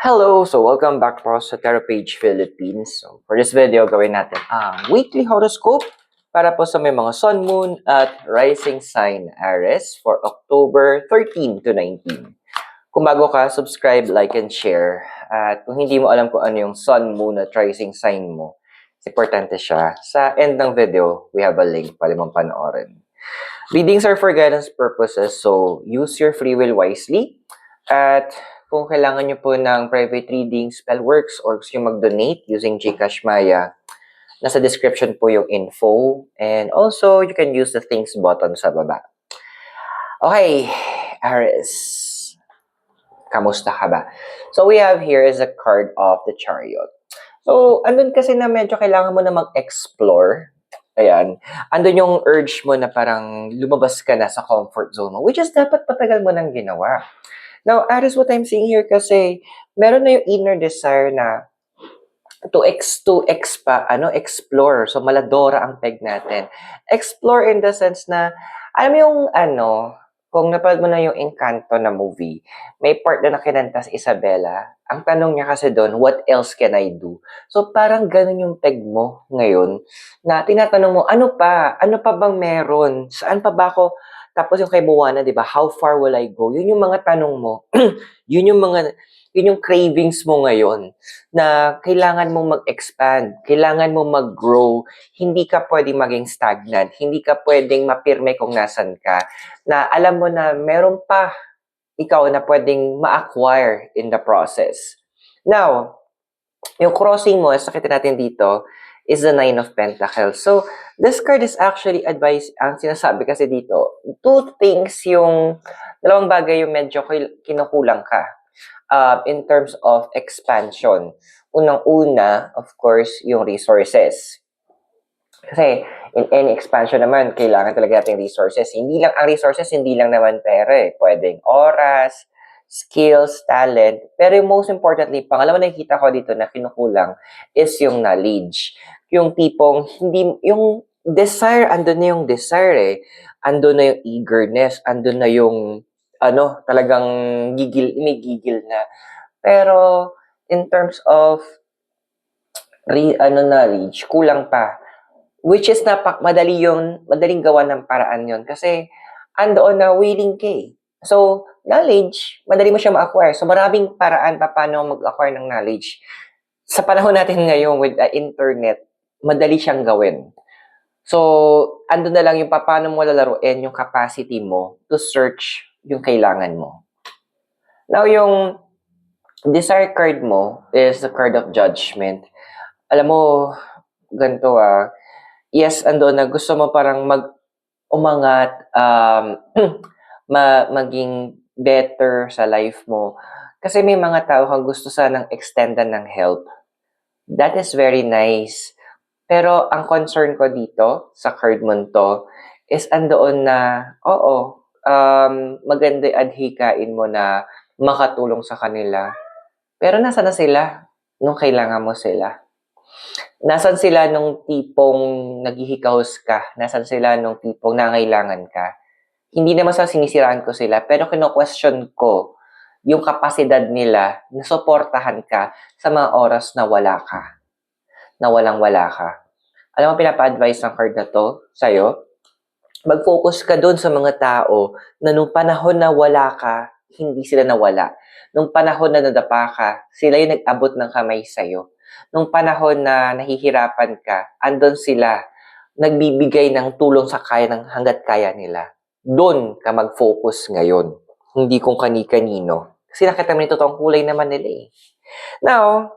Hello! So, welcome back po sa TerraPage Philippines. So, for this video, gawin natin ang weekly horoscope para po sa may mga Sun, Moon, at Rising Sign Aries for October 13 to 19. Kung bago ka, subscribe, like, and share. At kung hindi mo alam kung ano yung Sun, Moon, at Rising Sign mo, importante siya. Sa end ng video, we have a link para mong panoorin. Readings are for guidance purposes, so use your free will wisely. At kung kailangan nyo po ng private reading, spellworks, or gusto nyo mag-donate using Gcash Maya, nasa description po yung info. And also, you can use the thanks button sa baba. Okay, Aries. Kamusta ka ba? So, we have here is a card of the Chariot. So, andun kasi na medyo kailangan mo na mag-explore. Ayan. Andun yung urge mo na parang lumabas ka na sa comfort zone mo, which is dapat patagal mo nang ginawa. Now, Aries, what I'm seeing here kasi, meron na yung inner desire na explore. So, maladora ang peg natin. Explore in the sense na, alam mo yung kung napanood mo na yung Encanto na movie, may part na kinanta si Isabela. Ang tanong niya kasi doon, what else can I do? So, parang ganun yung peg mo ngayon, na tinatanong mo, ano pa? Ano pa bang meron? Saan pa ba ako? Tapos yung kay Moana, di ba, how far will I go? Yun yung mga tanong mo. yun yung cravings mo ngayon na kailangan mong mag-expand, kailangan mong mag-grow, hindi ka pwedeng maging stagnant, hindi ka pwedeng mapirme kung nasan ka, na alam mo na meron pa ikaw na pwedeng ma-acquire in the process. Now, yung crossing mo, sakitin natin dito, is the Nine of Pentacles. So, this card is actually advice, ang sinasabi kasi dito, two things dalawang bagay yung medyo kinukulang ka in terms of expansion. Unang-una, of course, yung resources. Kasi, in any expansion naman, kailangan talaga natin resources. Hindi lang naman pera eh. Pwedeng oras, skills, talent. Pero yung most importantly, pangalawa na nakikita ko dito na kinukulang is yung knowledge. Yung tipong, yung desire, andun na yung desire eh. Andun na yung eagerness, andun na yung, talagang may gigil na. Pero, in terms of knowledge, kulang pa. Which is madaling gawa ng paraan yon kasi andoon na willing ka eh. So, knowledge, madali mo siya ma-acquire. So, maraming paraan pa paano mag-acquire ng knowledge. Sa panahon natin ngayon with the internet, madali siyang gawin. So, andun na lang yung paano mo lalaruin yung capacity mo to search yung kailangan mo. Now, yung desire card mo is the card of judgment. Alam mo, ganito yes, andoon na gusto mo parang umangat, maging better sa life mo. Kasi may mga tao kang gusto sanang extendan ng help. That is very nice. Pero ang concern ko dito, sa card mo to, is andoon na, maganda adhikain mo na makatulong sa kanila. Pero nasa na sila nung kailangan mo sila? Nasaan sila nung tipong naghihikaos ka? Nasaan sila nung tipong nangailangan ka? Hindi naman sa sinisiraan ko sila, pero kino-question ko yung kapasidad nila na suportahan ka sa mga oras na wala ka. Na walang-wala ka. Alam mo, pinapa-advise ng card na to sa'yo? Mag-focus ka doon sa mga tao na nung panahon na wala ka, hindi sila nawala. Nung panahon na nadapa ka, sila yung nag-abot ng kamay sa'yo. Nung panahon na nahihirapan ka, andon sila, nagbibigay ng tulong sa hanggat kaya nila. Doon ka mag-focus ngayon. Hindi kung kani-kanino. Kasi nakita mo nito, ang kulay naman nila eh. Now,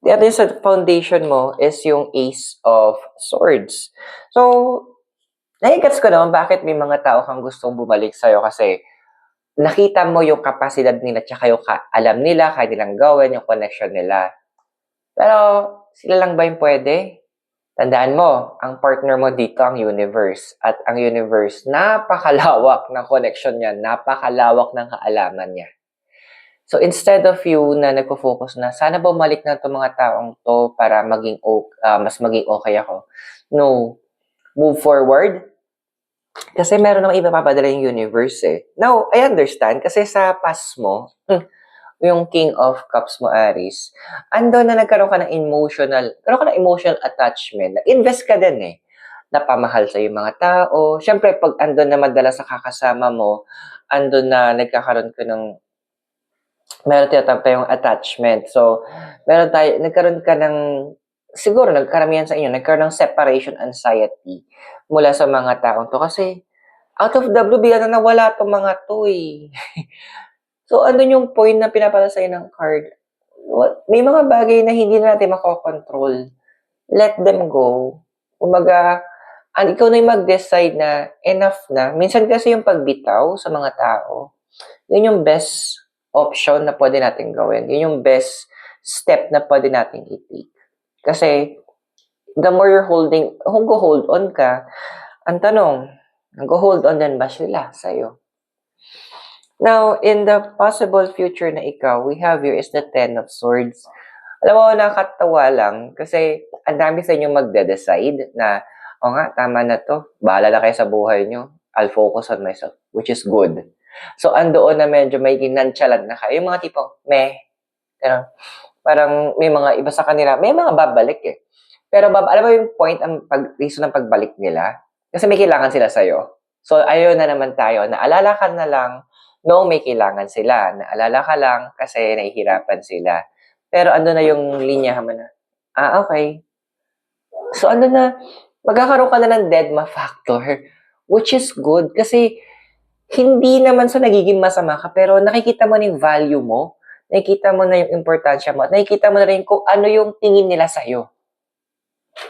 the other sa foundation mo is yung Ace of Swords. So, nahigats ko naman bakit may mga tao kang gustong bumalik sa'yo kasi nakita mo yung kapasidad nila tsaka yung alam nila, kaya nilang gawin, yung connection nila. Pero, sila lang ba yung pwede? Tandaan mo, ang partner mo dito ang universe. At ang universe, napakalawak ng connection niya, napakalawak ng kaalaman niya. So, instead of you na nagpo-focus na, sana bumalik na itong mga taong to para mas maging okay ako. No. Move forward. Kasi meron namang iba papadala yung universe eh. Now, I understand kasi sa past mo, yung King of Cups mo, Aries, andun na nagkaroon ka ng emotional attachment. Invest ka din eh. Napamahal sa yung mga tao. Siyempre, pag andun na madalas sa kakasama mo, andun na nagkakaroon ka ng meron tinatawag tayong attachment. So, nagkaroon ka ng, siguro nagkaramihan sa inyo, nagkaroon ng separation anxiety mula sa mga taong to. Kasi, out of the blue, bigla na nawala tong mga to eh. So, andun yung point na pinapala sa'yo ng card. May mga bagay na hindi na natin makokontrol. Let them go. Umaga, ikaw na yung mag-decide na enough na. Minsan kasi yung pagbitaw sa mga tao, yun yung best option na pwede natin gawin. Yun yung best step na pwede natin i-take. Kasi, the more you're kung go-hold on ka, ang tanong, nag-hold on din ba sila sa'yo? Now, in the possible future na ikaw, we have here is the Ten of Swords. Alam mo, nakakatawa lang kasi ang dami sa inyo magde-decide na, o nga, tama na to. Bahala na kayo sa buhay nyo. I'll focus on myself, which is good. So, andoon na medyo may nonchalant na kayo. Yung mga tipo, parang may mga iba sa kanila, may mga babalik eh. Pero alam mo yung point, reason ng pagbalik nila? Kasi may kailangan sila sa'yo. So, ayun na naman tayo. Naalala ka na lang, no, may kailangan sila. Naalala ka lang kasi nahihirapan sila. Pero ando na yung linya mo na, okay. So, ando na, magkakaroon ka na ng deadma factor, which is good kasi hindi naman sa nagiging masama ka, pero nakikita mo na yung value mo, nakikita mo na yung importansya mo, at nakikita mo na rin kung ano yung tingin nila sa'yo.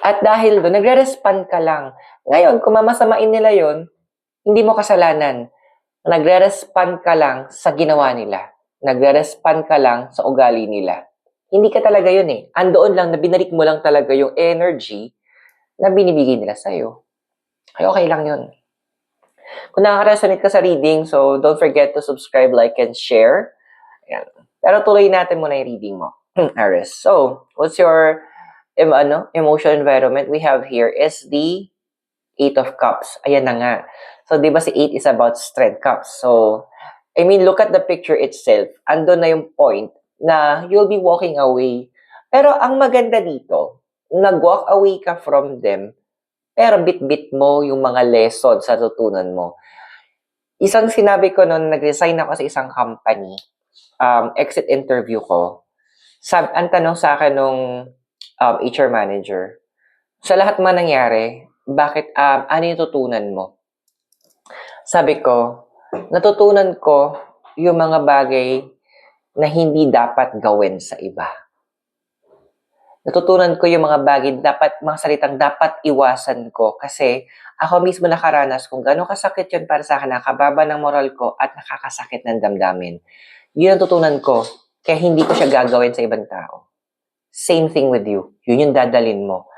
At dahil doon, nagre-respond ka lang. Ngayon, kung mamasamain nila yon, hindi mo kasalanan. Nagre-respond ka lang sa ginawa nila. Nagre-respond ka lang sa ugali nila. Hindi ka talaga yun eh. Andoon lang na binalik mo lang talaga yung energy na binibigay nila sa'yo. Okay lang yun. Kung nakaka-resonate ka sa reading, so don't forget to subscribe, like, and share. Ayan. Pero tuloy natin muna yung reading mo, Aries. So, what's your emotional environment? We have here is the Eight of Cups. Ayan na nga. So, di ba si 8 is about strength cups? So, I mean, look at the picture itself. Ando na yung point na you'll be walking away. Pero ang maganda dito, nag-walk away ka from them, pero bit-bit mo yung mga lessons sa tutunan mo. Isang sinabi ko noon, nag-resign ako sa isang company, exit interview ko. Ang tanong sa akin nung HR manager, sa lahat man nangyari, bakit, ano yung tutunan mo? Sabi ko, natutunan ko yung mga bagay na hindi dapat gawin sa iba. Natutunan ko yung mga bagay, mga salitang dapat iwasan ko kasi ako mismo nakaranas kung gano'ng kasakit yun para sa akin, nakababa ng moral ko at nakakasakit ng damdamin. Yun ang tutunan ko, kaya hindi ko siya gagawin sa ibang tao. Same thing with you. Yun yung dadalin mo.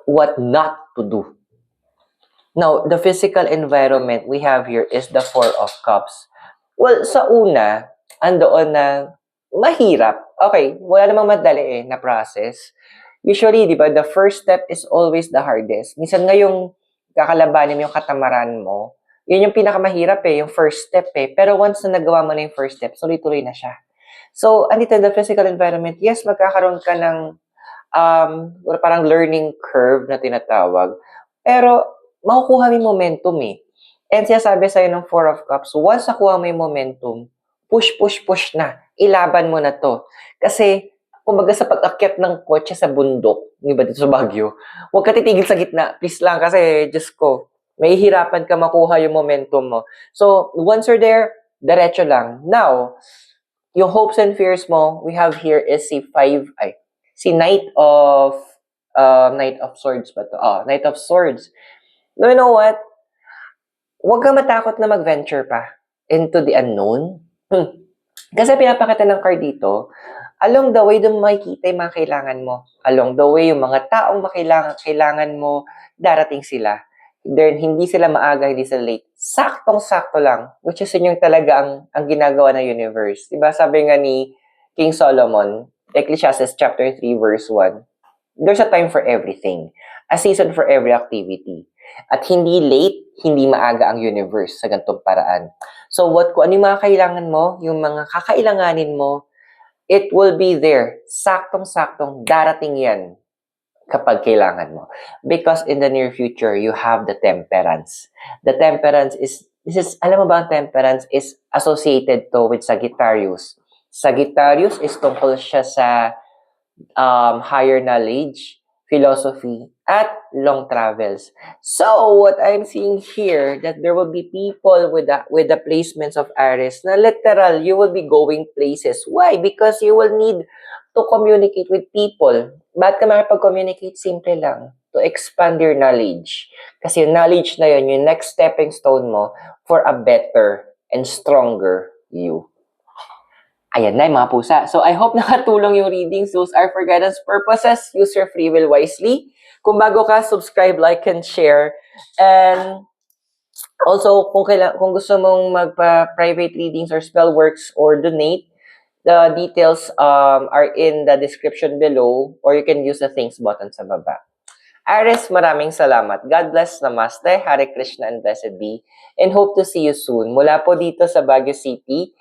What not to do. Now, the physical environment we have here is the Four of Cups. Well, sa una, andoon na mahirap. Okay, wala namang madali na process. Usually, di ba, the first step is always the hardest. Minsan nga yung kakalabanin mo yung katamaran mo, yun yung pinakamahirap yung first step Pero once na nagawa mo na yung first step, tuloy-tuloy na siya. So, andito the physical environment, yes, magkakaroon ka ng parang learning curve na tinatawag. Pero, makukuha mo yung momentum And sinasabi sa'yo ng Four of Cups, once nakuha mo yung momentum, push na. Ilaban mo na to. Kasi, kumbaga sa pag-akyat ng kotse sa bundok, di ba dito sa Baguio, huwag ka titigil sa gitna. Please lang kasi, Diyos ko, may hirapan ka makuha yung momentum mo. So, once you're there, diretso lang. Now, yung hopes and fears mo, we have here is si Knight of Swords ba to? Knight of Swords. No, you know what? Huwag kang matakot na mag-venture pa into the unknown. Kasi pinapakita ng card dito, along the way, doon makikita yung mga kailangan mo. Along the way, yung mga taong kailangan mo, darating sila. Then, hindi sila maaga, hindi sila late. Saktong-sakto lang, which is yun yung talaga ang ginagawa ng universe. Diba sabi nga ni King Solomon, Ecclesiastes chapter 3, verse 1, there's a time for everything. A season for every activity. At hindi late, hindi maaga ang universe sa ganitong paraan. So, kung ano yung mga kailangan mo, yung mga kakailanganin mo, it will be there. Saktong-saktong darating yan kapag kailangan mo. Because in the near future, you have the temperance. The temperance alam mo ba ang temperance is associated to with Sagittarius. Sagittarius is tungkol siya sa higher knowledge, philosophy, at long travels. So, what I'm seeing here, that there will be people with the placements of Aries, na literal, you will be going places. Why? Because you will need to communicate with people. Ba't ka makipag-communicate? Simple lang. To expand your knowledge. Kasi yung knowledge na yun, yung next stepping stone mo for a better and stronger you. Ayan na yung mga pusa. So, I hope nakatulong yung readings. Those are for guidance purposes. Use your free will wisely. Kung bago ka, subscribe, like, and share. And also, kung gusto mong magpa-private readings or spell works or donate, the details are in the description below, or you can use the thanks button sa baba. Aries, maraming salamat. God bless, Namaste, Hare Krishna, and blessed be. And hope to see you soon. Mula po dito sa Baguio City,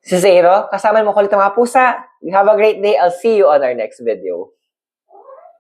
si Zero, kasama mo kulit ang mga pusa. You have a great day. I'll see you on our next video.